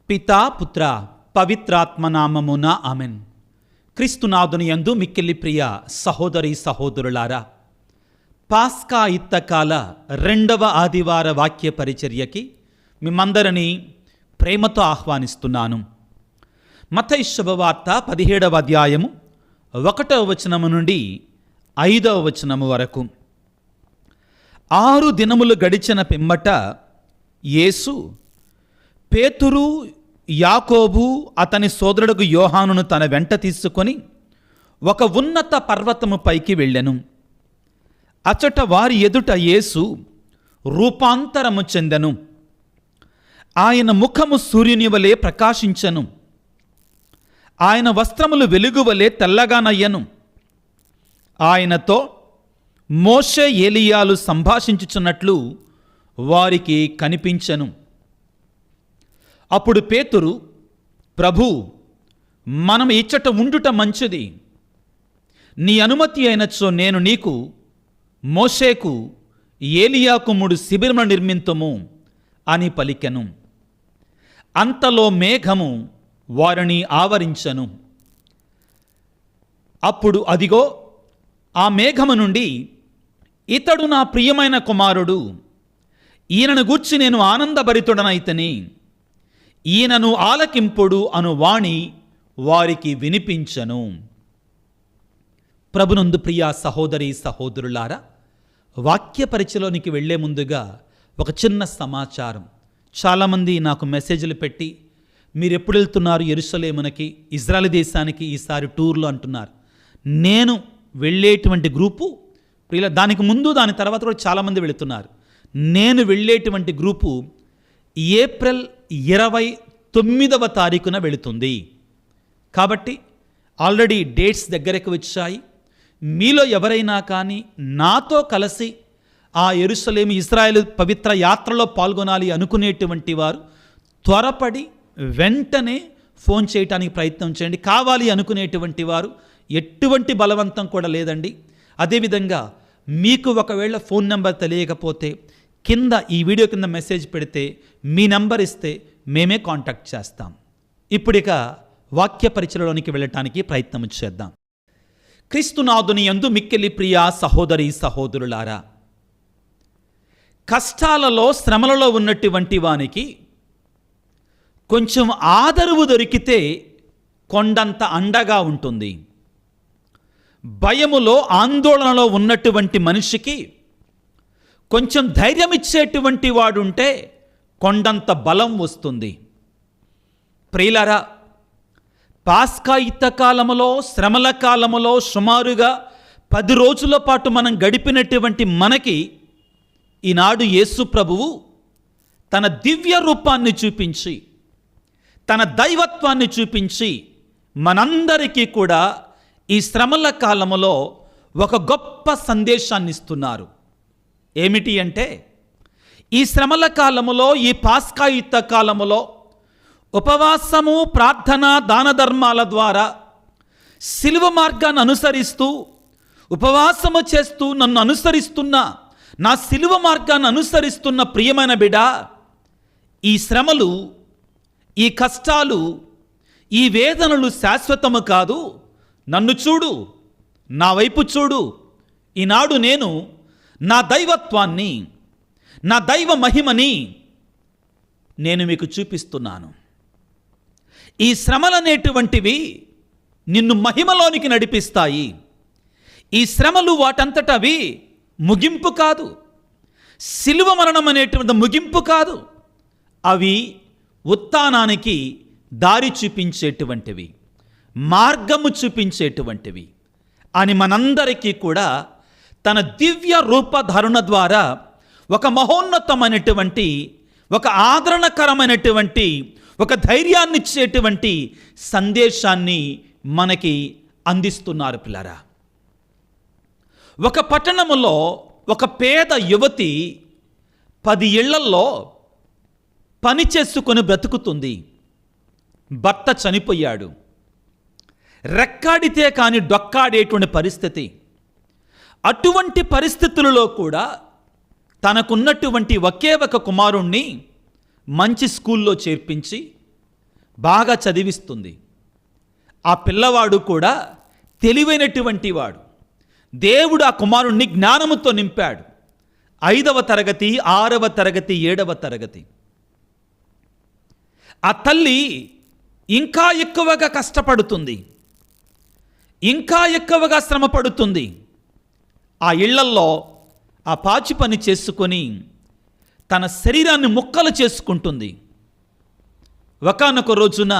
పితా పుత్ర పవిత్రాత్మనామమున ఆమెన్. క్రీస్తునాథుని యందు మిక్కిలి ప్రియ సహోదరి సహోదరులారా, పాస్కా ఇత్తకాల 2వ ఆదివార వాక్య పరిచర్యకి మిమ్మందరినీ ప్రేమతో ఆహ్వానిస్తున్నాను. మత్తయి శుభవార్త 17వ అధ్యాయము 1వ వచనము నుండి 5వ వచనము వరకు. 6 దినములు గడిచిన పిమ్మట యేసు పేతురు, యాకోబు, అతని సోదరుడు యోహానును తన వెంట తీసుకొని ఒక ఉన్నత పర్వతము పైకి వెళ్ళెను. అచట వారి ఎదుట యేసు రూపాంతరము చెందెను. ఆయన ముఖము సూర్యుని వలె ప్రకాశించెను. ఆయన వస్త్రములు వెలుగు వలె తెల్లగానయ్యను. ఆయనతో మోషే, ఏలియాలు సంభాషించుచున్నట్లు వారికి కనిపించెను. అప్పుడు పేతురు, ప్రభూ, మనం ఇచ్చట ఉండుట మంచిది. నీ అనుమతి అయినచో నేను నీకు, మోషేకు, ఏలియాకు 3 శిబిరములు నిర్మింతుము అని పలికెను. అంతలో మేఘము వారిని ఆవరించెను. అప్పుడు అదిగో, ఆ మేఘము నుండి, ఇతడు నా ప్రియమైన కుమారుడు, ఈయనను గూర్చి నేను ఆనందభరితుడనైతని, ఈయనను ఆలకింపుడు అను వాణి వారికి వినిపించెను. ప్రభునందు ప్రియ సహోదరి సహోదరులారా, వాక్య పరిచయలోనికి వెళ్లే ముందుగా ఒక చిన్న సమాచారం. చాలామంది నాకు మెసేజ్లు పెట్టి, మీరు ఎప్పుడు వెళ్తున్నారు యెరూషలేమునకి, ఇజ్రాయెల్ దేశానికి ఈసారి టూర్లో అంటున్నారు. నేను వెళ్ళేటువంటి గ్రూపు, దానికి ముందు దాని తర్వాత కూడా చాలామంది వెళుతున్నారు. నేను వెళ్ళేటువంటి గ్రూపు ఏప్రిల్ 29వ తారీఖున వెళుతుంది. కాబట్టి ఆల్రెడీ డేట్స్ దగ్గరకు వచ్చాయి. మీలో ఎవరైనా కానీ నాతో కలిసి ఆ యెరూషలేము ఇజ్రాయెల్ పవిత్ర యాత్రలో పాల్గొనాలి అనుకునేటువంటి వారు త్వరపడి వెంటనే ఫోన్ చేయడానికి ప్రయత్నం చేయండి. కావాలి అనుకునేటువంటి వారు ఎటువంటి బలవంతం కూడా లేదండి. అదేవిధంగా మీకు ఒకవేళ ఫోన్ నెంబర్ తెలియకపోతే కింద ఈ వీడియో కింద మెసేజ్ పెడితే మీ నంబర్ ఇస్తే మేమే కాంటాక్ట్ చేస్తాం. ఇప్పుడిక వాక్య పరిచయలోనికి వెళ్ళటానికి ప్రయత్నం చేద్దాం. క్రీస్తునాథుని యందు మిక్కిలి ప్రియ సహోదరి సహోదరులారా, కష్టాలలో శ్రమలలో ఉన్నటువంటి వానికి కొంచెం ఆదరువు దొరికితే కొండంత అండగా ఉంటుంది. భయములో ఆందోళనలో ఉన్నటువంటి మనిషికి కొంచెం ధైర్యం ఇచ్చేటువంటి వాడుంటే కొండంత బలం వస్తుంది. ప్రియులారా, పాస్కా యుద్ధకాలములో, శ్రమల కాలములో సుమారుగా 10 రోజుల పాటు మనం గడిపినటువంటి మనకి ఈనాడు యేసు ప్రభువు తన దివ్య రూపాన్ని చూపించి, తన దైవత్వాన్ని చూపించి మనందరికీ కూడా ఈ శ్రమల కాలములో ఒక గొప్ప సందేశాన్ని ఇస్తున్నారు. ఏమిటి అంటే, ఈ శ్రమల కాలములో, ఈ పాస్కా యుద్ధ కాలములో ఉపవాసము, ప్రార్థన, దాన ధర్మాల ద్వారా శిలువ మార్గాన్ని అనుసరిస్తూ, ఉపవాసము చేస్తూ నన్ను అనుసరిస్తున్న, నా శిలువ మార్గాన్ని అనుసరిస్తున్న ప్రియమైన బిడ్డ, ఈ శ్రమలు, ఈ కష్టాలు, ఈ వేదనలు శాశ్వతము కాదు. నన్ను చూడు, నా వైపు చూడు. ఈనాడు నేను నా దైవత్వాన్ని, నా దైవ మహిమని నేను మీకు చూపిస్తున్నాను. ఈ శ్రమలనేటువంటివి నిన్ను మహిమలోనికి నడిపిస్తాయి. ఈ శ్రమలు వాటంతటవి ముగింపు కాదు. శిలువ మరణం అనేటువంటి ముగింపు కాదు. అవి ఉత్థానానికి దారి చూపించేటువంటివి, మార్గము చూపించేటువంటివి అని మనందరికీ కూడా తన దివ్య రూపధరుణ ద్వారా ఒక మహోన్నతమైనటువంటి, ఒక ఆదరణకరమైనటువంటి, ఒక ధైర్యాన్ని ఇచ్చేటువంటి సందేశాన్ని మనకి అందిస్తున్నారు పిల్లరా. ఒక పట్టణములో ఒక పేద యువతి 10 ఇళ్లల్లో పని చేసుకొని బ్రతుకుతుంది. భర్త చనిపోయాడు. రెక్కాడితే కానీ డొక్కాడేటువంటి పరిస్థితి. అటువంటి పరిస్థితులలో కూడా తనకున్నటువంటి ఒకే ఒక కుమారుణ్ణి మంచి స్కూల్లో చేర్పించి బాగా చదివిస్తుంది. ఆ పిల్లవాడు కూడా తెలివైనటువంటి వాడు. దేవుడు ఆ కుమారుణ్ణి జ్ఞానముతో నింపాడు. 5వ తరగతి, 6వ తరగతి, 7వ తరగతి. ఆ తల్లి ఇంకా ఎక్కువగా కష్టపడుతుంది, ఇంకా ఎక్కువగా శ్రమ పడుతుంది. ఆ ఇళ్లల్లో ఆ పాచి పని చేసుకొని తన శరీరాన్ని ముక్కలు చేసుకుంటుంది. ఒకానొక రోజున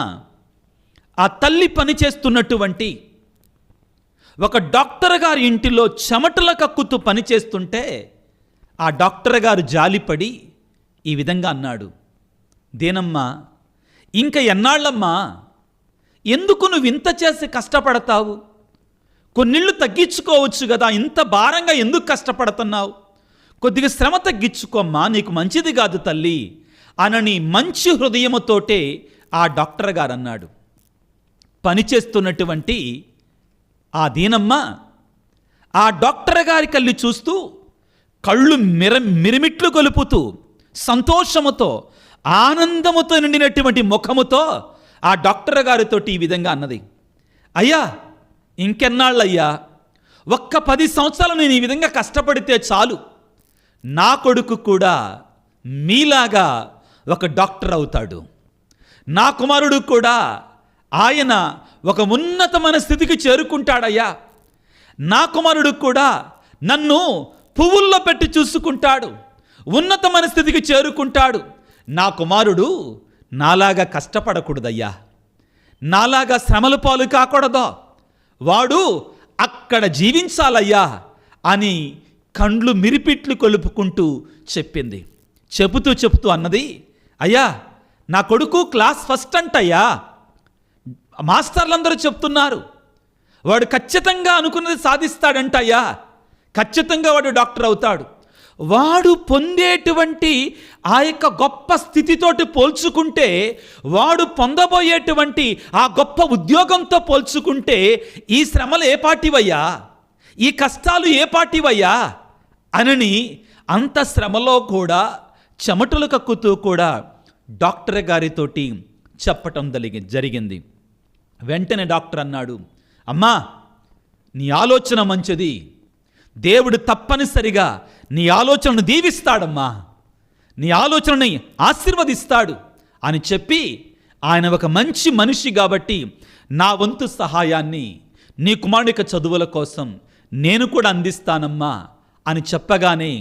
ఆ తల్లి పని చేస్తున్నటువంటి ఒక డాక్టర్ గారి ఇంటిలో చెమటల కక్కుతూ పని చేస్తుంటే ఆ డాక్టర్ గారు జాలిపడి ఈ విధంగా అన్నాడు, దేనమ్మా, ఇంకా ఎన్నాళ్ళమ్మా, ఎందుకు నువ్వు ఇంత చేసి కష్టపడతావు? కొన్నిళ్ళు తగ్గించుకోవచ్చు కదా, ఇంత భారంగా ఎందుకు కష్టపడుతున్నావు? కొద్దిగా శ్రమ తగ్గించుకోమ్మా, నీకు మంచిది కాదు తల్లి అనని మంచి హృదయముతోటే ఆ డాక్టర్ గారు అన్నాడు. పనిచేస్తున్నటువంటి ఆ దీనమ్మ ఆ డాక్టర్ గారి కళ్ళు చూస్తూ కళ్ళు మిరిమిట్లు కొలుపుతూ సంతోషముతో ఆనందముతో నిండినటువంటి ముఖముతో ఆ డాక్టర్ గారితోటి ఈ విధంగా అన్నది, అయ్యా ఇంకెన్నాళ్ళయ్యా, ఒక్క 10 సంవత్సరాలు నేను ఈ విధంగా కష్టపడితే చాలు, నా కొడుకు కూడా మీలాగా ఒక డాక్టర్ అవుతాడు, నా కుమారుడు కూడా ఆయన ఒక ఉన్నతమైన స్థితికి చేరుకుంటాడయ్యా, నా కుమారుడు కూడా నన్ను పువ్వుల్లో పెట్టి చూసుకుంటాడు, ఉన్నతమైన స్థితికి చేరుకుంటాడు, నా కుమారుడు నాలాగా కష్టపడకూడదయ్యా, నాలాగా శ్రమల పాలు కాకూడదు, వాడు అక్కడ జీవించాలయ్యా అని కండ్లు మిరిపిట్లు కొలుపుకుంటూ చెప్పింది. చెబుతూ అన్నది, అయ్యా నా కొడుకు క్లాస్ ఫస్ట్ అంటయ్యా, మాస్టర్లందరూ చెప్తున్నారు, వాడు ఖచ్చితంగా అనుకున్నది సాధిస్తాడంటయ్యా, ఖచ్చితంగా వాడు డాక్టర్ అవుతాడు. వాడు పొందేటువంటి ఆ యొక్క గొప్ప స్థితితోటి పోల్చుకుంటే, వాడు పొందబోయేటువంటి ఆ గొప్ప ఉద్యోగంతో పోల్చుకుంటే ఈ శ్రమలు ఏ పాటివయ్యా, ఈ కష్టాలు ఏ పాటివయ్యా అనని అంత శ్రమలో కూడా చెమటలు కక్కుతూ కూడా డాక్టర్ గారితోటి చెప్పటం జరిగింది. వెంటనే డాక్టర్ అన్నాడు, అమ్మా నీ ఆలోచన మంచిది, దేవుడు తప్పనిసరిగా నీ ఆలోచనను దీవిస్తాడమ్మా, నీ ఆలోచనని ఆశీర్వదిస్తాడు అని చెప్పి, ఆయన ఒక మంచి మనిషి కాబట్టి నా వంతు సహాయాన్ని నీ కుమారుడిక చదువుల కోసం నేను కూడా అందిస్తానమ్మా అని చెప్పగానే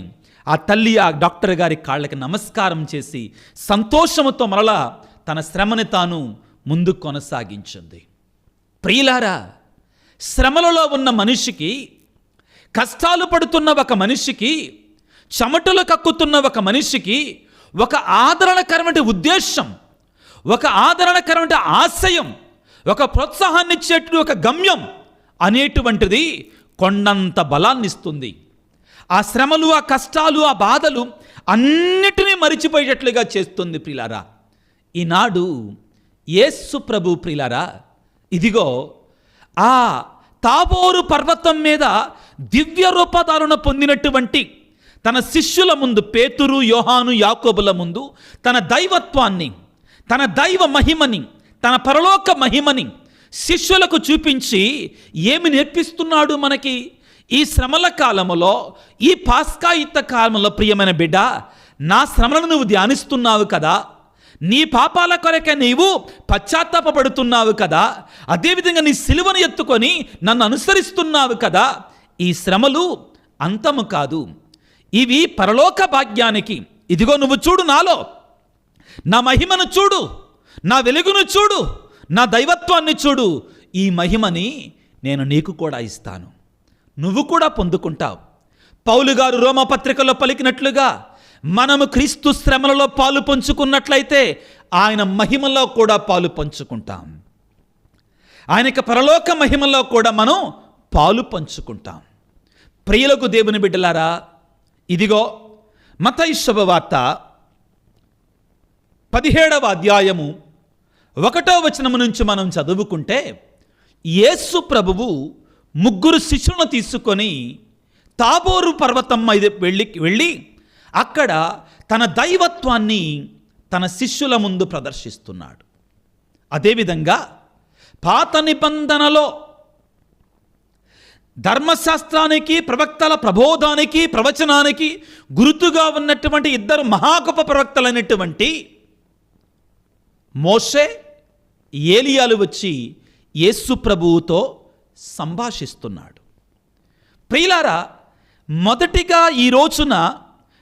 ఆ తల్లి ఆ డాక్టర్ గారి కాళ్ళకి నమస్కారం చేసి సంతోషముతో మరలా తన శ్రమని తాను ముందు కొనసాగించింది. ప్రియులారా, శ్రమలలో ఉన్న మనిషికి, కష్టాలు పడుతున్న ఒక మనిషికి, చెమటలు కక్కుతున్న ఒక మనిషికి ఒక ఆదరణకరమైన ఉద్దేశం, ఒక ఆదరణకరమైన ఆశయం, ఒక ప్రోత్సాహాన్ని ఇచ్చేటువంటి ఒక గమ్యం అనేటువంటిది కొండంత బలాన్ని ఇస్తుంది. ఆ శ్రమలు, ఆ కష్టాలు, ఆ బాధలు అన్నిటినీ మరిచిపోయేటట్లుగా చేస్తుంది. ప్రియులారా, ఈనాడు యేసు ప్రభు ప్రియులారా, ఇదిగో ఆ తాబోరు పర్వతం మీద దివ్య రూపధారణ పొందినటువంటి తన శిష్యుల ముందు, పేతురు, యోహాను, యాకోబుల ముందు తన దైవత్వాన్ని, తన దైవ మహిమని, తన పరలోక మహిమని శిష్యులకు చూపించి ఏమి నేర్పిస్తున్నాడు మనకి? ఈ శ్రమల కాలములో, ఈ పాస్కాయుత కాలంలో ప్రియమైన బిడ్డ, నా శ్రమలను నువ్వు ధ్యానిస్తున్నావు కదా, నీ పాపాల కొరకే నీవు పశ్చాత్తాపపడుతున్నావు కదా, అదేవిధంగా నీ సిలువను ఎత్తుకొని నన్ను అనుసరిస్తున్నావు కదా, ఈ శ్రమలు అంతము కాదు, ఇవి పరలోక భాగ్యానికి. ఇదిగో నువ్వు చూడు, నాలో నా మహిమను చూడు, నా వెలుగును చూడు, నా దైవత్వాన్ని చూడు, ఈ మహిమని నేను నీకు కూడా ఇస్తాను, నువ్వు కూడా పొందుకుంటావు. పౌలు గారు రోమపత్రికలో పలికినట్లుగా మనము క్రీస్తు శ్రమలలో పాలు పంచుకున్నట్లయితే ఆయన మహిమలో కూడా పాలు పంచుకుంటాం, ఆయనకి పరలోక మహిమలో కూడా మనం పాలు పంచుకుంటాం. ప్రియులకు దేవుని బిడ్డలారా, ఇదిగో మత్తయి శుభవార్త 17వ అధ్యాయము 1వ వచనము నుంచి మనం చదువుకుంటే, యేసు ప్రభువు 3 శిష్యులను తీసుకొని తాబోరు పర్వతం మీద వెళ్ళి అక్కడ తన దైవత్వాన్ని తన శిష్యుల ముందు ప్రదర్శిస్తున్నాడు. అదేవిధంగా పాత నిబంధనలో ధర్మశాస్త్రానికి, ప్రవక్తల ప్రబోధానికి, ప్రవచనానికి గుర్తుగా ఉన్నటువంటి ఇద్దరు మహాగొప్ప ప్రవక్తలైనటువంటి మోషే, ఏలియాలు వచ్చి యేసు ప్రభువుతో సంభాషిస్తున్నాడు. ప్రియులారా, మొదటిగా ఈ రోజున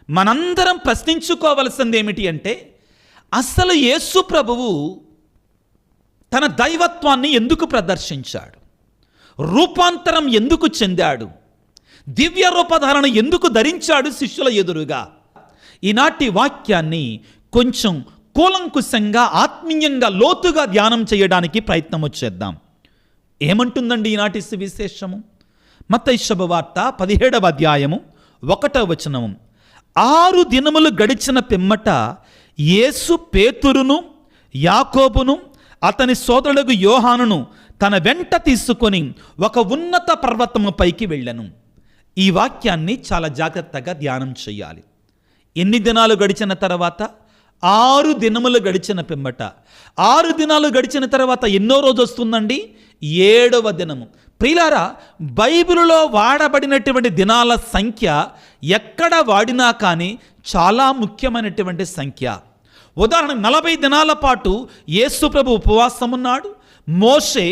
మనందరం ప్రశ్నించుకోవలసింది ఏమిటి అంటే, అసలు యేసు ప్రభువు తన దైవత్వాన్ని ఎందుకు ప్రదర్శించాడు? రూపాంతరం ఎందుకు చెందాడు? దివ్య రూపధారణ ఎందుకు ధరించాడు శిష్యుల ఎదురుగా? ఈనాటి వాక్యాన్ని కొంచెం కూలంకుశంగా, ఆత్మీయంగా, లోతుగా ధ్యానం చేయడానికి ప్రయత్నం చేద్దాం. ఏమంటుందండి ఈనాటి సువిశేషము? మత్తయి శుభవార్త 17వ అధ్యాయము 1వ వచనము. 6 దినములు గడిచిన పిమ్మట యేసు పేతురును, యాకోబును, అతని సోదరుడు యోహానును తన వెంట తీసుకొని ఒక ఉన్నత పర్వతము పైకి వెళ్ళెను. ఈ వాక్యాన్ని చాలా జాగ్రత్తగా ధ్యానం చేయాలి. ఎన్ని దినాలు గడిచిన తర్వాత? 6 దినములు గడిచిన పిమ్మట. 6 దినాలు గడిచిన తర్వాత ఎన్నో రోజు వస్తుందండి? 7వ దినము. ప్రియులారా, బైబిలులో వాడబడినటువంటి దినాల సంఖ్య ఎక్కడ వాడినా కానీ చాలా ముఖ్యమైనటువంటి సంఖ్య. ఉదాహరణ, 40 దినాల పాటు యేసు ప్రభు ఉపవాసం ఉన్నాడు. మోషే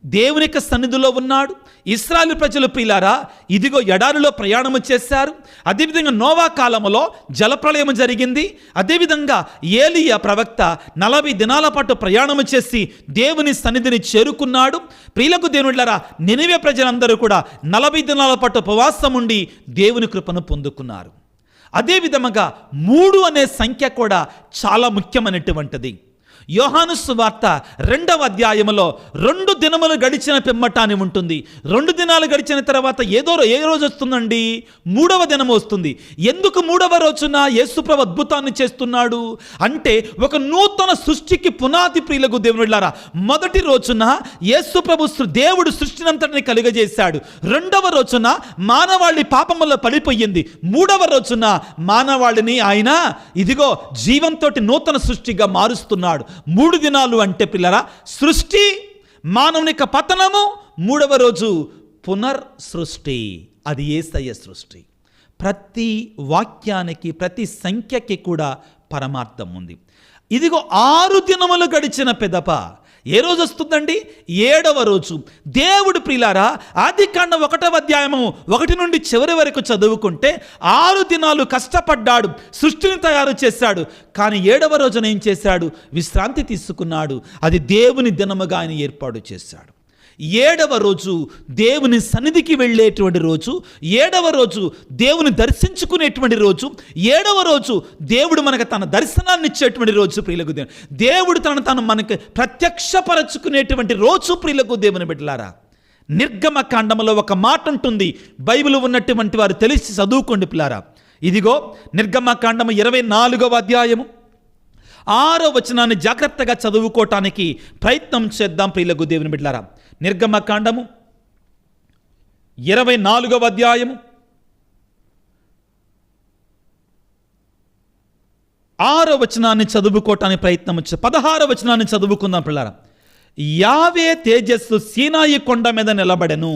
దేవుని యొక్క సన్నిధిలో ఉన్నాడు. ఇశ్రాయేలు ప్రజలు ప్రియులారా ఇదిగో ఎడారిలో ప్రయాణము చేశారు. అదేవిధంగా నోవా కాలంలో జలప్రళయం జరిగింది. అదేవిధంగా ఏలియా ప్రవక్త 40 దినాల పాటు ప్రయాణము చేసి దేవుని సన్నిధిని చేరుకున్నాడు. ప్రియులకు దేవునిలారా, నినివే ప్రజలందరూ కూడా 40 దినాల పాటు ఉపవాసం ఉండి దేవుని కృపను పొందుకున్నారు. అదేవిధంగా 3 అనే సంఖ్య కూడా చాలా ముఖ్యమైనటువంటిది. యోహాను సువార్త 2వ అధ్యాయములో 2 దినములు గడిచిన పిమ్మట అని ఉంటుంది. 2 దినాలు గడిచిన తర్వాత ఏ రోజు వస్తుందండి? 3వ దినం వస్తుంది. ఎందుకు 3వ రోజున యేసుప్రభు అద్భుతాన్ని చేస్తున్నాడు అంటే, ఒక నూతన సృష్టికి పునాది. ప్రియులకు దేవునిలారా, మొదటి రోజున యేసుప్రభు దేవుడు సృష్టినంతటిని కలుగజేశాడు. 2వ రోజున మానవాళి పాపములో పడిపోయింది. 3వ రోజున మానవాళిని ఆయన ఇదిగో జీవంతో నూతన సృష్టిగా మారుస్తున్నాడు. 3 దినాలు అంటే పిల్లరా సృష్టి, మానవునిక పతనము, 3వ రోజు పునర్ సృష్టి. అది యేసయ్య సృష్టి. ప్రతి వాక్యానికి, ప్రతి సంఖ్యకి కూడా పరమార్థం ఉంది. ఇదిగో 6 దినములు గడిచిన పెదప ఏ రోజు వస్తుందండి? 7వ రోజు. దేవుడు ప్రియులారా ఆదికాండం 1వ అధ్యాయము 1 నుండి చివరి వరకు చదువుకుంటే 6 దినాలు కష్టపడ్డాడు, సృష్టిని తయారు చేశాడు. కానీ 7వ రోజున ఏం చేశాడు? విశ్రాంతి తీసుకున్నాడు. అది దేవుని దినముగా ఆయన ఏర్పాటు చేశాడు. 7వ రోజు దేవుని సన్నిధికి వెళ్ళేటువంటి రోజు. 7వ రోజు దేవుని దర్శించుకునేటువంటి రోజు. 7వ రోజు దేవుడు మనకు తన దర్శనాన్ని ఇచ్చేటువంటి రోజు. ప్రియులకు దేవుడు తను మనకు ప్రత్యక్షపరచుకునేటువంటి రోజు. ప్రియులకు దేవుని బిడ్డలారా, నిర్గమకాండములో ఒక మాట ఉంటుంది. బైబిల్ ఉన్నటువంటి వారు తెలిసి చదువుకోండి పిల్లారా. ఇదిగో నిర్గమకాండము 24వ అధ్యాయము 6వ వచనాన్ని జాగ్రత్తగా చదువుకోవటానికి ప్రయత్నం చేద్దాం. ప్రియులకు దేవుని బిడ్డలారా, నిర్గమకాండము 24వ అధ్యాయము 6వ వచనాన్ని చదువుకోవటానికి ప్రయత్నం 16వ వచనాన్ని చదువుకుందాం పిల్లారా. యావే తేజస్సు సీనాయి కొండ మీద నిలబడెను.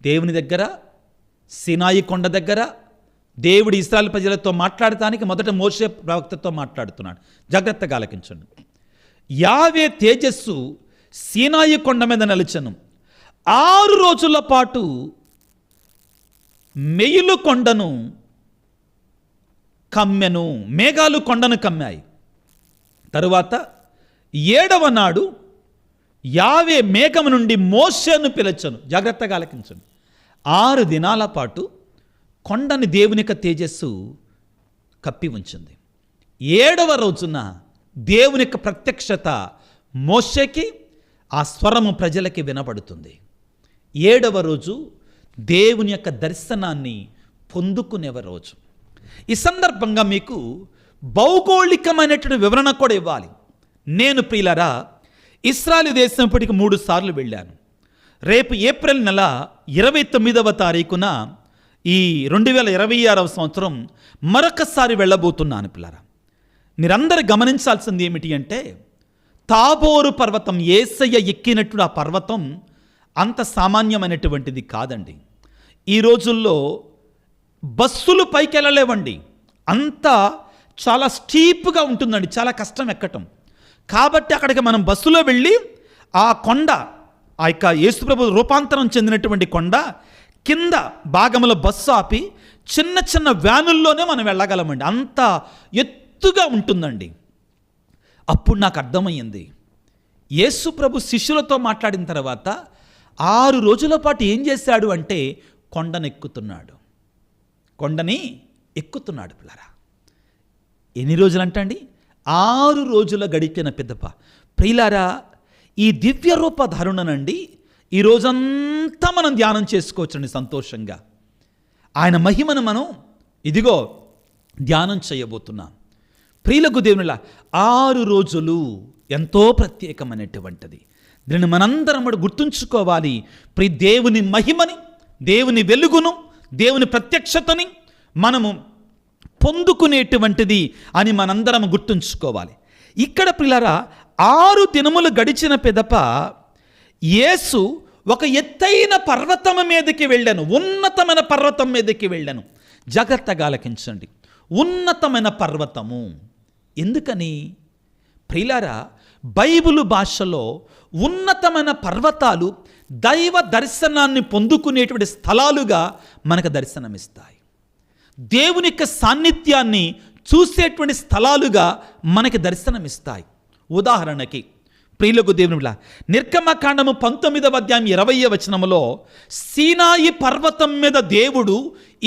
దేవుని దగ్గర, సీనాయి కొండ దగ్గర దేవుడు ఇశ్రాయేలు ప్రజలతో మాట్లాడటానికి మొదట మోషే ప్రవక్తతో మాట్లాడుతున్నాడు. జాగ్రత్తగా ఆలకించండి. యావే తేజస్సు సీనాయి కొండ మీద నిలిచెను. 6 రోజుల పాటు మెయిలు కొండను కమ్మెను. మేఘాలు కొండను కమ్మాయి. తరువాత 7వ నాడు యావే మేఘము నుండి మోషేను పిలిచెను. జాగ్రత్తగా ఆలకించండి. 6 దినాల పాటు కొండని దేవుని యొక్క తేజస్సు కప్పి ఉంచింది. 7వ రోజున దేవుని యొక్క ప్రత్యక్షత మోషేకి, ఆ స్వరము ప్రజలకి వినబడుతుంది. 7వ రోజు దేవుని యొక్క దర్శనాన్ని పొందుకునేవ రోజు. ఈ సందర్భంగా మీకు భౌగోళికమైనటువంటి వివరణ కూడా ఇవ్వాలి. నేను ప్రియులరా ఇశ్రాయేలు దేశం ఇప్పటికి 3 సార్లు వెళ్ళాను. రేపు ఏప్రిల్ నెల 29వ తారీఖున ఈ 2026వ సంవత్సరం మరొకసారి వెళ్ళబోతున్నాను పిల్లరా. మీరందరూ గమనించాల్సింది ఏమిటి అంటే, తాబోరు పర్వతం, యేసయ్య ఎక్కినట్టు ఆ పర్వతం అంత సామాన్యమైనటువంటిది కాదండి. ఈ రోజుల్లో బస్సులు పైకి వెళ్ళలేవండి, అంతా చాలా స్టీప్గా ఉంటుందండి, చాలా కష్టం ఎక్కటం. కాబట్టి అక్కడికి మనం బస్సులో వెళ్ళి ఆ కొండ, ఆ యొక్క యేసుప్రభు రూపాంతరం చెందినటువంటి కొండ కింద భాగంలో బస్సు ఆపి చిన్న చిన్న వ్యానుల్లోనే మనం వెళ్ళగలమండి, అంత ఎత్తుగా ఉంటుందండి. అప్పుడు నాకు అర్థమయ్యింది, యేసుప్రభు శిష్యులతో మాట్లాడిన తర్వాత 6 రోజుల పాటు ఏం చేశాడు అంటే కొండని ఎక్కుతున్నాడు పిల్లరా. ఎన్ని రోజులు అంటండి? 6 రోజుల గడిపిన పిదప ప్రియులారా, ఈ దివ్య రూప ధరుణనండి ఈ రోజంతా మనం ధ్యానం చేసుకోవచ్చండి సంతోషంగా. ఆయన మహిమను మనం ఇదిగో ధ్యానం చేయబోతున్నాం. ప్రియులకు దేవునిలా 6 రోజులు ఎంతో ప్రత్యేకమైనటువంటిది. దీన్ని మనందరం గుర్తుంచుకోవాలి. దేవుని మహిమని, దేవుని వెలుగును, దేవుని ప్రత్యక్షతని మనము పొందుకునేటువంటిది అని మనందరం గుర్తుంచుకోవాలి. ఇక్కడ ప్రియులారా 6 దినములు గడిచిన పిదప యేసు ఒక ఎత్తైన పర్వతం మీదకి వెళ్ళాను, ఉన్నతమైన పర్వతం మీదకి వెళ్ళాను. జాగ్రత్తగా ఆలకించండి, ఉన్నతమైన పర్వతము. ఎందుకని ప్రియులారా, బైబిలు భాషలో ఉన్నతమైన పర్వతాలు దైవ దర్శనాన్ని పొందుకునేటువంటి స్థలాలుగా మనకు దర్శనమిస్తాయి. దేవుని యొక్క సాన్నిధ్యాన్ని చూసేటువంటి స్థలాలుగా మనకి దర్శనమిస్తాయి. ఉదాహరణకి ప్రియులకు దేవునిలా నిర్గమకాండము 19వ అధ్యాయం 20వ వచనములో సీనాయి పర్వతం మీద దేవుడు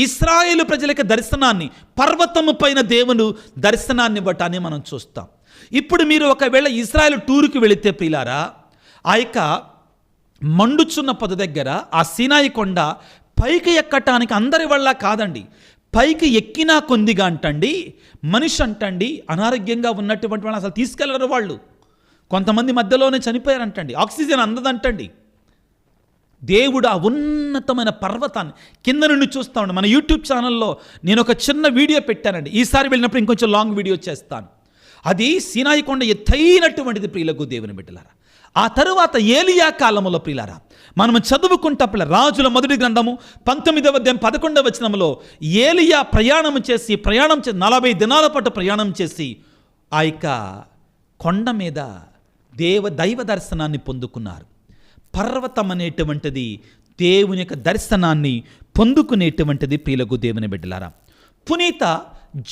ఇశ్రాయేలు ప్రజలకు దర్శనాన్ని, పర్వతము పైన దేవుడు దర్శనాన్ని ఇవ్వటాన్ని మనం చూస్తాం. ఇప్పుడు మీరు ఒకవేళ ఇశ్రాయేలు టూరుకి వెళితే ప్రియులారా, ఆ యొక్క మండుచున్న పొద దగ్గర ఆ సీనాయి కొండ పైకి ఎక్కటానికి అందరి వల్ల కాదండి. పైకి ఎక్కినా కొద్దిగా అంటండి మనిషి అంటండి అనారోగ్యంగా ఉన్నటువంటి వాళ్ళు అసలు తీసుకెళ్లరు. వాళ్ళు కొంతమంది మధ్యలోనే చనిపోయారంటండి, ఆక్సిజన్ అందదంటండి. దేవుడు ఆ ఉన్నతమైన పర్వతాన్ని కింద నుండి చూస్తూ ఉండే మన యూట్యూబ్ ఛానల్లో నేను ఒక చిన్న వీడియో పెట్టానండి. ఈసారి వెళ్ళినప్పుడు ఇంకొంచెం లాంగ్ వీడియో చేస్తాను. అది సీనాయి కొండ ఎత్తైనటువంటిది ప్రియులకు దేవుని బిడ్డలారా. ఆ తరువాత ఏలియా కాలములో ప్రియులారా మనం చదువుకుంటా రాజుల మొదటి గ్రంథము 19వ అధ్యాయం 11వ వచనములో ఏలియా ప్రయాణం చేసి 40 దినాల పాటు ప్రయాణం చేసి ఆ యొక్క కొండ మీద దైవ దర్శనాన్ని పొందుకున్నారు. పర్వతం అనేటువంటిది దేవుని యొక్క దర్శనాన్ని పొందుకునేటువంటిది ప్రియులకు దేవుని బిడ్డలారా. పునీత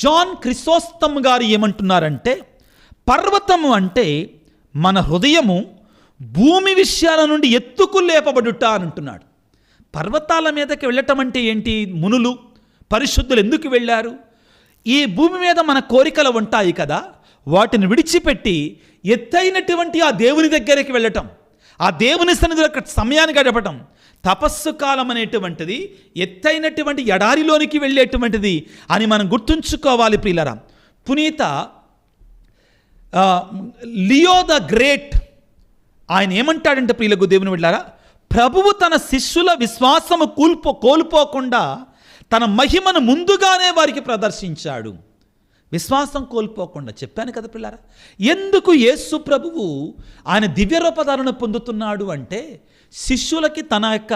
జాన్ క్రిసోస్టమ్ గారు ఏమంటున్నారంటే, పర్వతము అంటే మన హృదయము భూమి విషయాల నుండి ఎత్తుకు లేపబడుట అని అంటున్నాడు. పర్వతాల మీదకి వెళ్ళటం అంటే ఏంటి? మునులు, పరిశుద్ధులు ఎందుకు వెళ్ళారు? ఈ భూమి మీద మన కోరికలు ఉంటాయి కదా, వాటిని విడిచిపెట్టి ఎత్తైనటువంటి ఆ దేవుని దగ్గరికి వెళ్ళటం, ఆ దేవుని సన్నిధిలో సమయాన్ని గడపటం. తపస్సు కాలం అనేటువంటిది ఎత్తైనటువంటి ఎడారిలోనికి వెళ్ళేటువంటిది అని మనం గుర్తుంచుకోవాలి ప్రియులరా. పునీత లియో ద గ్రేట్ ఆయన ఏమంటాడంటే ప్రియులకు దేవుని వెళ్ళారా, ప్రభువు తన శిష్యుల విశ్వాసము కోల్పోకుండా తన మహిమను ముందుగానే వారికి ప్రదర్శించాడు. విశ్వాసం కోల్పోకుండా. చెప్పాను కదా పిల్లారా, ఎందుకు యేసు ప్రభువు ఆయన దివ్యరూపధారణ పొందుతున్నాడు అంటే శిష్యులకి తన యొక్క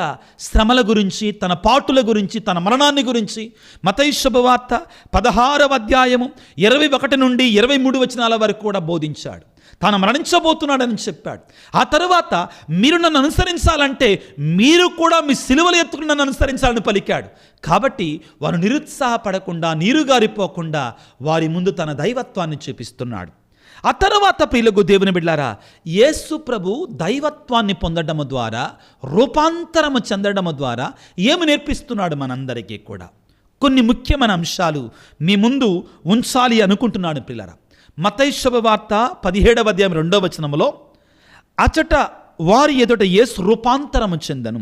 శ్రమల గురించి, తన పాటుల గురించి, తన మరణాన్ని గురించి మత్తయి శుభవార్త 16వ అధ్యాయము 21 నుండి 23 వచనాల వరకు కూడా బోధించాడు. తాను మరణించబోతున్నాడని చెప్పాడు. ఆ తరువాత మీరు నన్ను అనుసరించాలంటే మీరు కూడా మీ సిలువలు ఎత్తుకుని నన్ను అనుసరించాలని పలికాడు. కాబట్టి వారు నిరుత్సాహపడకుండా, నీరుగారిపోకుండా వారి ముందు తన దైవత్వాన్ని చూపిస్తున్నాడు. ఆ తర్వాత ప్రియులకు దేవుని బిడ్డలారా, యేసు ప్రభు దైవత్వాన్ని పొందడము ద్వారా, రూపాంతరము చెందడము ద్వారా ఏమి నేర్పిస్తున్నాడు మనందరికీ కూడా. కొన్ని ముఖ్యమైన అంశాలు మీ ముందు ఉంచాలి అనుకుంటున్నాను పిల్లరా. మత్తయి శుభవార్త 17వ అధ్యాయం 2వ వచనములో అచట వారి ఎదుట యేసు రూపాంతరము చెందను,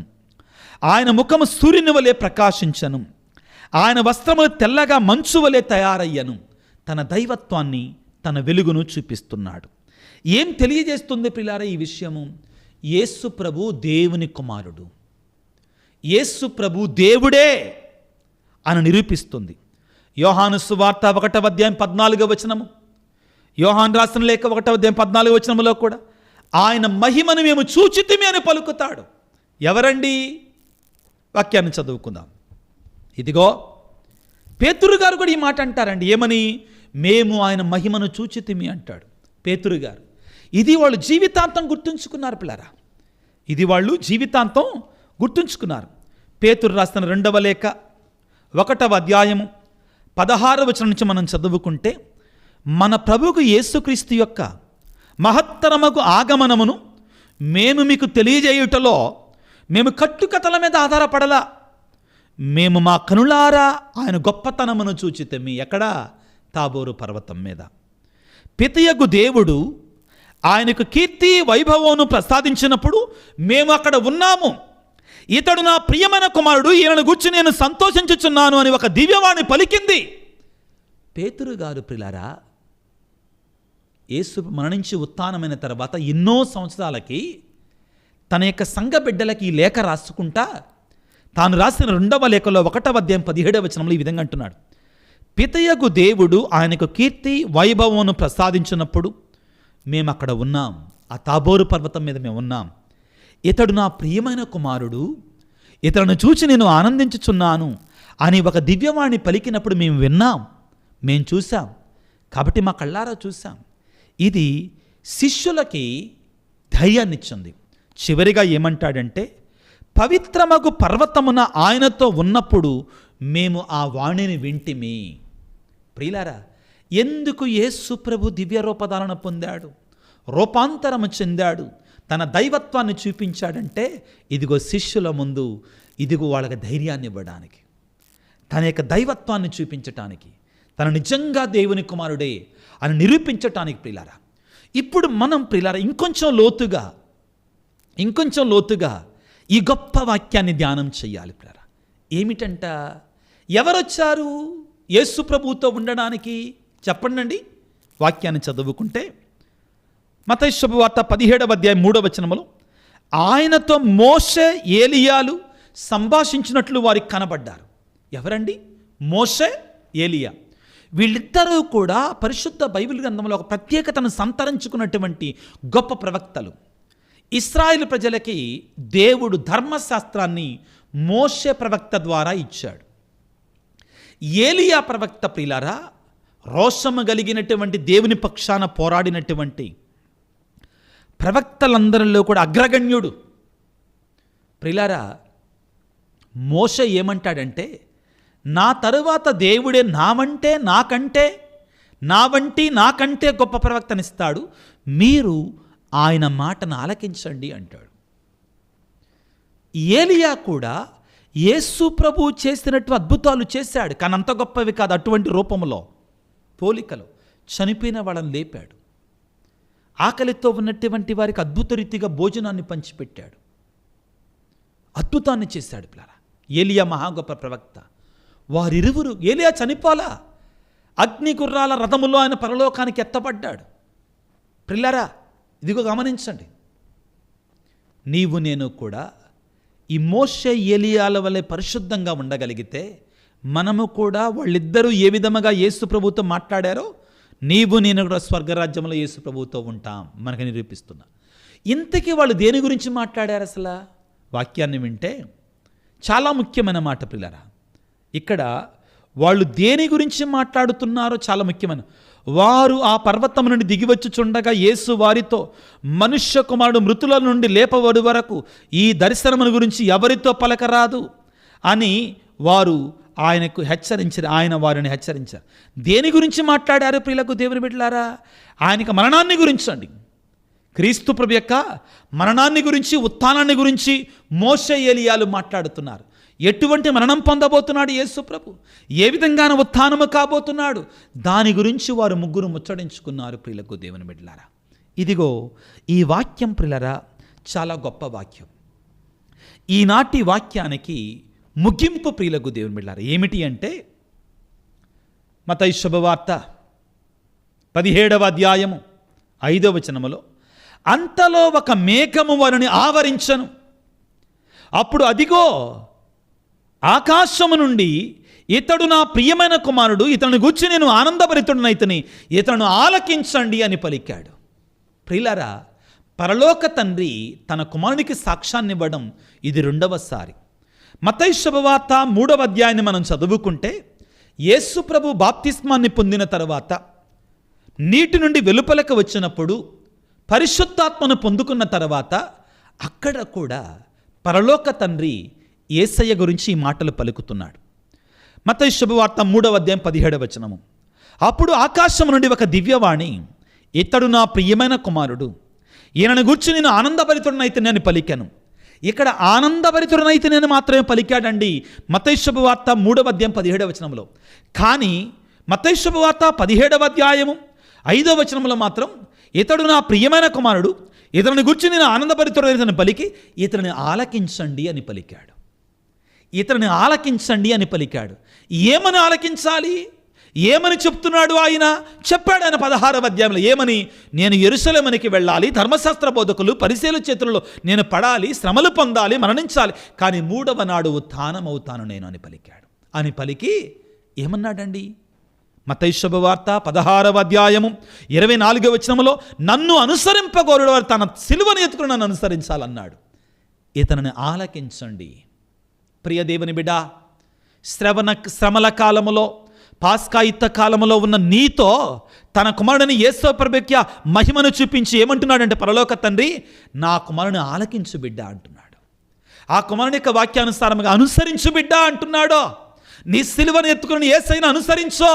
ఆయన ముఖము సూర్యుని వలె ప్రకాశించను, ఆయన వస్త్రములు తెల్లగా మంచు వలె తయారయ్యను. తన దైవత్వాన్ని, తన వెలుగును చూపిస్తున్నాడు. ఏం తెలియజేస్తుంది పిల్లారా ఈ విషయము? యేసు ప్రభు దేవుని కుమారుడు, యేసు ప్రభు దేవుడే అని నిరూపిస్తుంది. యోహాను సువార్త 1వ అధ్యాయం 14వ వచనము, యోహాను రాసిన లేఖ 1:14 కూడా ఆయన మహిమను మేము చూచితిమి అని పలుకుతాడు. ఎవరండి? వాక్యాన్ని చదువుకుందాం. ఇదిగో పేతురు గారు కూడా ఈ మాట అంటారండి. ఏమని? మేము ఆయన మహిమను చూచితిమి అంటాడు పేతురు గారు. ఇది వాళ్ళు జీవితాంతం గుర్తుంచుకున్నారు పిల్లరా. ఇది వాళ్ళు జీవితాంతం గుర్తుంచుకున్నారు. పేతురు రాసిన 2వ లేఖ 1వ అధ్యాయము 16వ వచనం నుంచి మనం చదువుకుంటే, మన ప్రభువుకు యేసుక్రీస్తు యొక్క మహత్తరమగు ఆగమనమును మేము మీకు తెలియజేయుటలో మేము కట్టుకథల మీద ఆధారపడలా, మేము మా కనులారా ఆయన గొప్పతనమును చూచితిమి. ఎక్కడ? తాబోరు పర్వతం మీద. పితయగు దేవుడు ఆయనకు కీర్తి వైభవమును ప్రసాదించినప్పుడు మేము అక్కడ ఉన్నాము. ఇతడు నా ప్రియమైన కుమారుడు, ఈయనను గూర్చి నేను సంతోషించుచున్నాను అని ఒక దివ్యవాణి పలికింది. పేతురు గారు ప్రిలారా, యేసు మరణించి ఉత్థానమైన తర్వాత ఎన్నో సంవత్సరాలకి తన యొక్క సంఘ బిడ్డలకి ఈ లేఖ రాసుకుంటా తాను రాసిన 2వ లేఖలో 1వ అధ్యాయం 17వ వచనంలో ఈ విధంగా అంటున్నాడు. పితయగు దేవుడు ఆయనకు కీర్తి వైభవమును ప్రసాదించినప్పుడు మేము అక్కడ ఉన్నాం. ఆ తాబోరు పర్వతం మీద మేము ఉన్నాం. ఇతడు నా ప్రియమైన కుమారుడు, ఇతడును చూచి నేను ఆనందించుచున్నాను అని ఒక దివ్యవాణి పలికినప్పుడు మేము విన్నాం, మేము చూసాం. కాబట్టి మా కళ్ళారా చూసాం. ఇది శిష్యులకి ధైర్యాన్నిచ్చింది. చివరిగా ఏమంటాడంటే, పవిత్రమగు పర్వతమున ఆయనతో ఉన్నప్పుడు మేము ఆ వాణిని వింటిమి. ప్రియులారా, ఎందుకు యేసు ప్రభు దివ్య రూపధారణ పొందాడు, రూపాంతరము చెందాడు, తన దైవత్వాన్ని చూపించాడంటే, ఇదిగో శిష్యుల ముందు, ఇదిగో వాళ్ళకి ధైర్యాన్ని ఇవ్వడానికి, తన యొక్క దైవత్వాన్ని చూపించటానికి, తన నిజంగా దేవుని కుమారుడే అని నిరూపించటానికి. ప్రియులారా, ఇప్పుడు మనం ప్రియులారా ఇంకొంచెం లోతుగా ఈ గొప్ప వాక్యాన్ని ధ్యానం చేయాలి. ప్రియులారా, ఏమిటంట? ఎవరొచ్చారు యేసు ప్రభువుతో ఉండడానికి? చెప్పండి. వాక్యాన్ని చదువుకుంటే మత్తయి శుభవార్త 17వ అధ్యాయం 3వ వచనములో ఆయనతో మోషే ఏలియాలు సంభాషించినట్లు వారికి కనబడ్డారు. ఎవరండి? మోషే, ఏలియా. వీళ్ళిద్దరూ కూడా పరిశుద్ధ బైబిల్ గ్రంథంలో ఒక ప్రత్యేకతను సంతరించుకున్నటువంటి గొప్ప ప్రవక్తలు. ఇశ్రాయేలు ప్రజలకి దేవుడు ధర్మశాస్త్రాన్ని మోషే ప్రవక్త ద్వారా ఇచ్చాడు. ఏలియా ప్రవక్త ప్రియులారా, రోషము కలిగినటువంటి దేవుని పక్షాన పోరాడినటువంటి ప్రవక్తలందరిలో కూడా అగ్రగణ్యుడు. ప్రియులారా, మోషే ఏమంటాడంటే, నా తరువాత దేవుడే నాకంటే గొప్ప ప్రవక్తనిస్తాడు, మీరు ఆయన మాటను ఆలకించండి అంటాడు. ఏలియా కూడా యేసు ప్రభు చేసినట్టు అద్భుతాలు చేశాడు, కానీ అంత గొప్పవి కాదు. అటువంటి రూపంలో, పోలికలో చనిపోయిన వాళ్ళని లేపాడు. ఆకలితో ఉన్నటువంటి వారికి అద్భుత రీతిగా భోజనాన్ని పంచిపెట్టాడు. అద్భుతాన్ని చేశాడు. పిల్లరా, ఏలియా మహా గొప్ప ప్రవక్త. వారిరువురు, ఏలియా చనిపోలా, అగ్ని గుర్రాల రథములో ఆయన పరలోకానికి ఎత్తబడ్డాడు. పిల్లరా, ఇదిగో గమనించండి. నీవు నేను కూడా ఈ మోషే ఏలియాల వలె పరిశుద్ధంగా ఉండగలిగితే, మనము కూడా వాళ్ళిద్దరూ ఏ విధముగా యేసు ప్రభువుతో మాట్లాడారో, నీవు నేను కూడా స్వర్గరాజ్యంలో యేసు ప్రభువుతో ఉంటాం మనకు నిరూపిస్తున్నా. ఇంతకీ వాళ్ళు దేని గురించి మాట్లాడారు? అసలు వాక్యాన్ని వింటే చాలా ముఖ్యమైన మాట పిల్లరా. ఇక్కడ వాళ్ళు దేని గురించి మాట్లాడుతున్నారో చాలా ముఖ్యమైన. వారు ఆ పర్వతం నుండి దిగివచ్చుచుండగా యేసు వారితో, మనుష్య కుమారుడు మృతుల నుండి లేపబడు వరకు ఈ దర్శనముల గురించి ఎవరితో పలకరాదు అని వారు ఆయన వారిని హెచ్చరించారు. దేని గురించి మాట్లాడారు ప్రియులకు దేవుని బిడ్డలారా? ఆయనకి మరణాన్ని గురించి అండి. క్రీస్తు ప్రభు యొక్క మరణాన్ని గురించి, ఉత్థానాన్ని గురించి మోషే ఏలియాలు మాట్లాడుతున్నారు. ఎటువంటి మరణం పొందబోతున్నాడు యేసు ప్రభు, ఏ విధంగా ఉత్థానము కాబోతున్నాడు, దాని గురించి వారు ముగ్గురు ముచ్చడించుకున్నారు ప్రియులకు దేవుని బిడ్డలారా. ఇదిగో ఈ వాక్యం ప్రియులరా చాలా గొప్ప వాక్యం. ఈనాటి వాక్యానికి ముగింపు ప్రియులకు దేవుని బిడ్డలారా ఏమిటి అంటే, మత్తయి శుభవార్త 17వ అధ్యాయము 5వ వచనములో, అంతలో ఒక మేఘము వారిని ఆవరించను, అప్పుడు అదిగో ఆకాశము నుండి ఇతడు నా ప్రియమైన కుమారుడు, ఇతని గూర్చి నేను ఆనందభరితుడనైతిని, ఇతను ఆలకించండి అని పలికాడు. ప్రియులారా, పరలోక తండ్రి తన కుమారునికి సాక్ష్యాన్ని ఇవ్వడం ఇది రెండవసారి. మత్తయి శుభవార్త 3వ అధ్యాయాన్ని మనం చదువుకుంటే, యేసు ప్రభు బాప్తిస్మాన్ని పొందిన తర్వాత నీటి నుండి వెలుపలకు వచ్చినప్పుడు, పరిశుద్ధాత్మను పొందుకున్న తర్వాత అక్కడ కూడా పరలోక తండ్రి యేసయ్య గురించి ఈ మాటలు పలుకుతున్నాడు. మత్తయి శుభవార్త 3వ అధ్యాయం 17వ వచనము. అప్పుడు ఆకాశం నుండి ఒక దివ్యవాణి, ఇతడు నా ప్రియమైన కుమారుడు, ఈయనను గూర్చి నేను ఆనందభరితుడనైతిని అని పలికాను. ఇక్కడ ఆనందభరితుడనైతిని మాత్రమే పలికాడండి మత్తయి శుభవార్త 3వ అధ్యాయం 17వ వచనంలో. కానీ మత్తయి శుభవార్త 17వ అధ్యాయము 5వ వచనంలో మాత్రం ఇతడు నా ప్రియమైన కుమారుడు, ఇతని గురించి నేను ఆనందభరితుడనైతిని పలికి ఇతని ఆలకించండి అని పలికాడు. ఇతని ఆలకించండి అని పలికాడు. ఏమని ఆలకించాలి? ఏమని చెప్తున్నాడు ఆయన? చెప్పాడు ఆయన 16వ అధ్యాయంలో. ఏమని? నేను యెరూషలేమునికి వెళ్ళాలి, ధర్మశాస్త్ర బోధకులు పరిసయ్యుల చేతుల్లో నేను పడాలి, శ్రమలు పొందాలి, మరణించాలి, కానీ 3వ నాడు ఉత్థానమవుతాను నేను అని పలికాడు. అని పలికి ఏమన్నాడండి? మత్తయి శుభవార్త 16వ అధ్యాయము 24వ వచనములో, నన్ను అనుసరింపగోరువారు తన సిలువను ఎత్తుకుని నన్ను అనుసరించాలన్నాడు. ఇతనిని ఆలకించండి. ప్రియ దేవుని బిడ్డ, శ్రమల కాలములో, పాస్కా యుద్ధ కాలములో ఉన్న నీతో తన కుమారుడిని యేసు ప్రభుకి మహిమను చూపించి ఏమంటున్నాడంటే పరలోక తండ్రి, నా కుమారుని ఆలకించు బిడ్డ అంటున్నాడు. ఆ కుమారుని యొక్క వాక్యానుసారంగా అనుసరించు బిడ్డ అంటున్నాడు. నీ సిలువను ఎత్తుకుని యేసయ్యను అనుసరించో,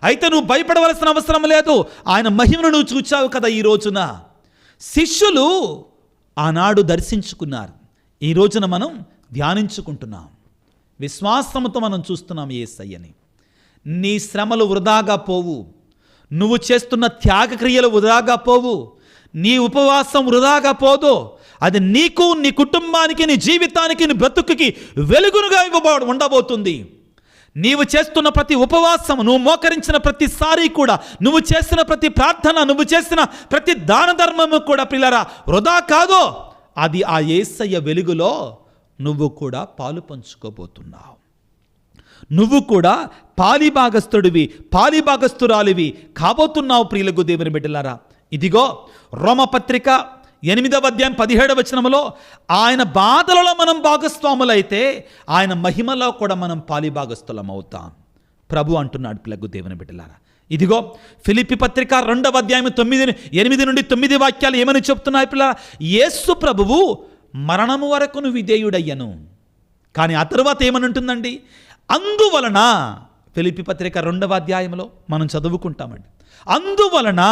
అయితే నువ్వు భయపడవలసిన అవసరం లేదు. ఆయన మహిమను నువ్వు చూచావు కదా. ఈ రోజున శిష్యులు ఆనాడు దర్శించుకున్నారు, ఈ రోజున మనం ధ్యానించుకుంటున్నాం. విశ్వాసముతో మనం చూస్తున్నాం యేసయ్యని. నీ శ్రమలు వృధాగా పోవు, నువ్వు చేస్తున్న త్యాగక్రియలు వృధాగా పోవు, నీ ఉపవాసం వృధాగా పోదు. అది నీకు, నీ కుటుంబానికి, నీ జీవితానికి, నీ బ్రతుకుకి వెలుగునుగా ఉండబోతుంది. నీవు చేస్తున్న ప్రతి ఉపవాసం, నువ్వు మోకరించిన ప్రతిసారి కూడా, నువ్వు చేసిన ప్రతి ప్రార్థన, నువ్వు చేసిన ప్రతి దాన ధర్మము కూడా ప్రియులారా వృధా కాదు. అది ఆ యేసయ్య వెలుగులో నువ్వు కూడా పాలు పంచుకోబోతున్నావు. నువ్వు కూడా పాలిభాగస్థుడివి, పాలిభాగస్థురాలివి కాబోతున్నావు ప్రియులకు దేవుని బిడ్డలారా. ఇదిగో రోమపత్రిక 8వ అధ్యాయం 17వ వచనములో, ఆయన బాధలలో మనం భాగస్వాములైతే ఆయన మహిమలో కూడా మనం పాలిభాగస్థులం అవుతాం ప్రభు అంటున్నాడు పిల్లలకు దేవుని బిడ్డలారా. ఇదిగో ఫిలిప్పి పత్రిక 2వ అధ్యాయం 8 నుండి 9 వాక్యాలు ఏమని చెప్తున్నాయి పిల్లల? యేసు ప్రభువు మరణము వరకును విధేయుడయ్యను, కానీ ఆ తర్వాత ఏమని ఉంటుందండి? అందువలన, ఫిలిప్పి పత్రిక 2వ అధ్యాయంలో మనం చదువుకుంటామండి, అందువలన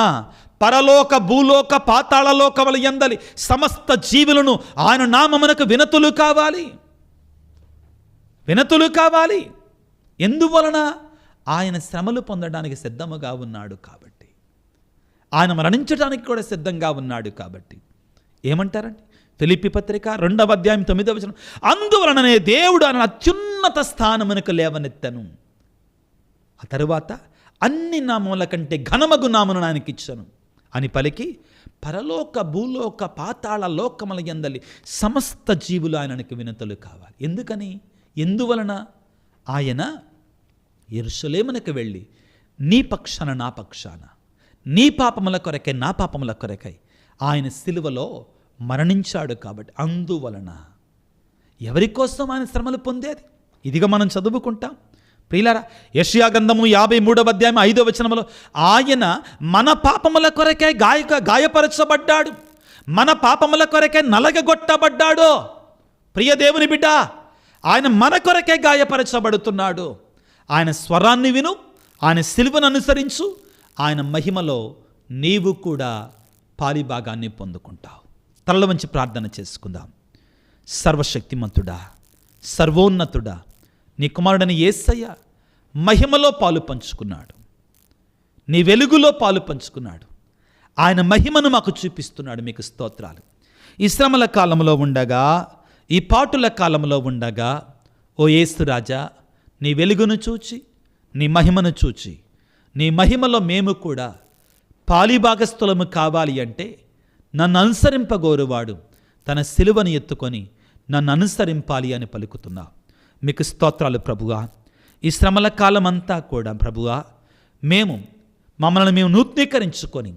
పరలోక భూలోక పాతాళలోకముల యందలి సమస్త జీవులను ఆయన నామమునకు వినతులు కావాలి, వినతులు కావాలి. ఎందువలన? ఆయన శ్రమలు పొందడానికి సిద్ధముగా ఉన్నాడు కాబట్టి, ఆయన మరణించడానికి కూడా సిద్ధంగా ఉన్నాడు కాబట్టి. ఏమంటారండి? ఫిలిప్పి పత్రిక 2వ అధ్యాయం 9వ వచనం, అందువలననే దేవుడు ఆయన అత్యున్నత స్థానమునకు లేవనెత్తను, ఆ తరువాత అన్ని నామముల కంటే ఘనమగు నామను ఆయనకి ఇచ్చాను అని పలికి పరలోక భూలోక పాతాళ లోకముల యందలి సమస్త జీవులు ఆయనకు వినతులు కావాలి. ఎందుకని? ఎందువలన? ఆయన యెరూషలేమునకు వెళ్ళి నీ పక్షాన నా పక్షాన, నీ పాపముల కొరకై నా పాపముల కొరకై ఆయన సిలువలో మరణించాడు కాబట్టి. అందువలన ఎవరి కోసం ఆయన శ్రమలు పొందేది? ఇదిగా మనం చదువుకుంటాం ప్రియులారా. యెషయా గ్రంథము 53వ అధ్యాయం 5వ వచనములో, ఆయన మన పాపముల కొరకై గాయపరచబడ్డాడు, మన పాపముల కొరకై నలగగొట్టబడ్డాడు. ప్రియ దేవుని బిడ్డ, ఆయన మన కొరకై గాయపరచబడుతున్నాడు. ఆయన స్వరాన్ని విను, ఆయన సిలువను అనుసరించు, ఆయన మహిమలో నీవు కూడా పాలిభాగాన్ని పొందుకుంటావు. తలల వంచి ప్రార్థన చేసుకుందాం. సర్వశక్తిమంతుడా, సర్వోన్నతుడా, నీ కుమారుడని యేసయ్య మహిమలో పాలు పంచుకున్నాడు, నీ వెలుగులో పాలు పంచుకున్నాడు, ఆయన మహిమను మాకు చూపిస్తున్నాడు. మీకు స్తోత్రాలు. ఈ శ్రమల కాలంలో ఉండగా, ఈ పాటుల కాలంలో ఉండగా, ఓ యేసు రాజా, నీ వెలుగును చూచి, నీ మహిమను చూచి, నీ మహిమలో మేము కూడా పాలిభాగస్థులము కావాలి అంటే నన్ను అనుసరింపగోరువాడు తన సిలువను ఎత్తుకొని నన్ను అనుసరింపాలి అని పలుకుతున్నా. మీకు స్తోత్రాలు ప్రభువా. ఈ శ్రమల కాలం అంతా కూడా ప్రభువా మమ్మల్ని మేము నూతనీకరించుకొని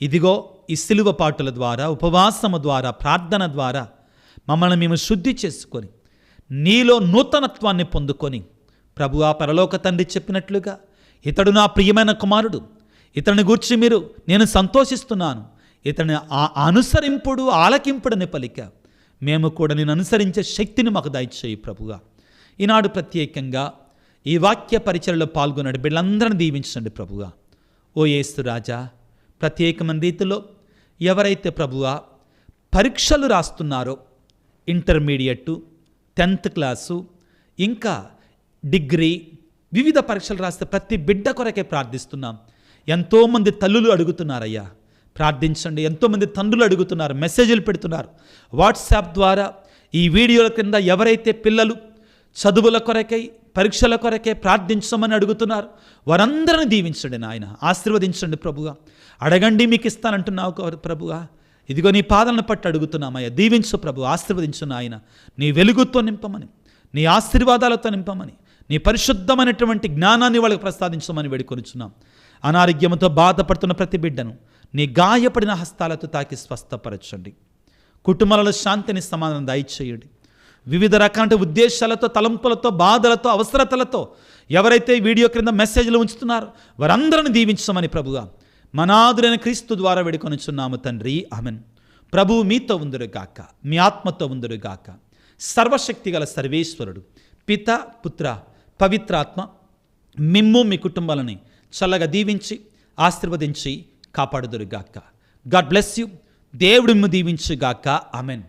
ఇదిగో ఈ సిలువ పాటుల ద్వారా, ఉపవాసము ద్వారా, ప్రార్థన ద్వారా మమ్మల్ని మేము శుద్ధి చేసుకొని నీలో నూతనత్వాన్ని పొందుకొని ప్రభువా పరలోక తండ్రి చెప్పినట్లుగా ఇతడు నా ప్రియమైన కుమారుడు, ఇతని గూర్చి నేను సంతోషిస్తున్నాను, ఇతని అనుసరింపుడు ఆలకింపుడని పలిక మేము కూడా నేను అనుసరించే శక్తిని మాకు దయచేయి ప్రభుగా. ఈనాడు ప్రత్యేకంగా ఈ వాక్య పరిచయలో పాల్గొన్నాడు బిడ్డలందరిని దీవించండి ప్రభుగా. ఓ యేసు రాజా, ప్రత్యేకమైన రీతిలో ఎవరైతే ప్రభువా పరీక్షలు రాస్తున్నారో, ఇంటర్మీడియట్, 10th క్లాసు, ఇంకా డిగ్రీ, వివిధ పరీక్షలు రాస్తే ప్రతి బిడ్డ కొరకే ప్రార్థిస్తున్నాం. ఎంతోమంది తల్లులు అడుగుతున్నారయ్యా, ప్రార్థించండి. ఎంతోమంది తండ్రులు అడుగుతున్నారు, మెసేజ్లు పెడుతున్నారు వాట్సాప్ ద్వారా. ఈ వీడియోల కింద ఎవరైతే పిల్లలు చదువుల కొరకై, పరీక్షల కొరకే ప్రార్థించమని అడుగుతున్నారు వారందరిని దీవించండి నాయన, ఆశీర్వదించండి ప్రభుగా. అడగండి మీకు ఇస్తానంటున్నావు ప్రభుగా. ఇదిగో నీ పాదలను పట్టి అడుగుతున్నామయ్యా, దీవించు ప్రభు, ఆశీర్వదించు నాయన. నీ వెలుగుతో నింపమని, నీ ఆశీర్వాదాలతో నింపమని, నీ పరిశుద్ధమైనటువంటి జ్ఞానాన్ని వాళ్ళకి ప్రసాదించమని వేడుకొనిచున్నాం. అనారోగ్యంతో బాధపడుతున్న ప్రతి బిడ్డను నీ గాయపడిన హస్తాలతో తాకి స్వస్థపరచండి. కుటుంబాలలో శాంతిని, సమాధానం దయచేయండి. వివిధ రకాల ఉద్దేశాలతో, తలంపులతో, బాధలతో, అవసరతలతో ఎవరైతే వీడియో క్రింద మెసేజ్లు ఉంచుతున్నారో వారందరిని దీవించమని ప్రభుగా మనాదురైన క్రీస్తు ద్వారా వేడుకొనిచున్నాము తండ్రి, ఆమెన్. ప్రభువు మీతో ఉందురుగాక, మీ ఆత్మతో ఉందురుగాక. సర్వశక్తి గల సర్వేశ్వరుడు పిత, పుత్ర, పవిత్రాత్మ మిమ్ము మీ కుటుంబాలని చల్లగా దీవించి ఆశీర్వదించి కాపాడుదురుగాక. God bless you. దేవుడు మిమ్ము దీవించుగాక. ఆమెన్.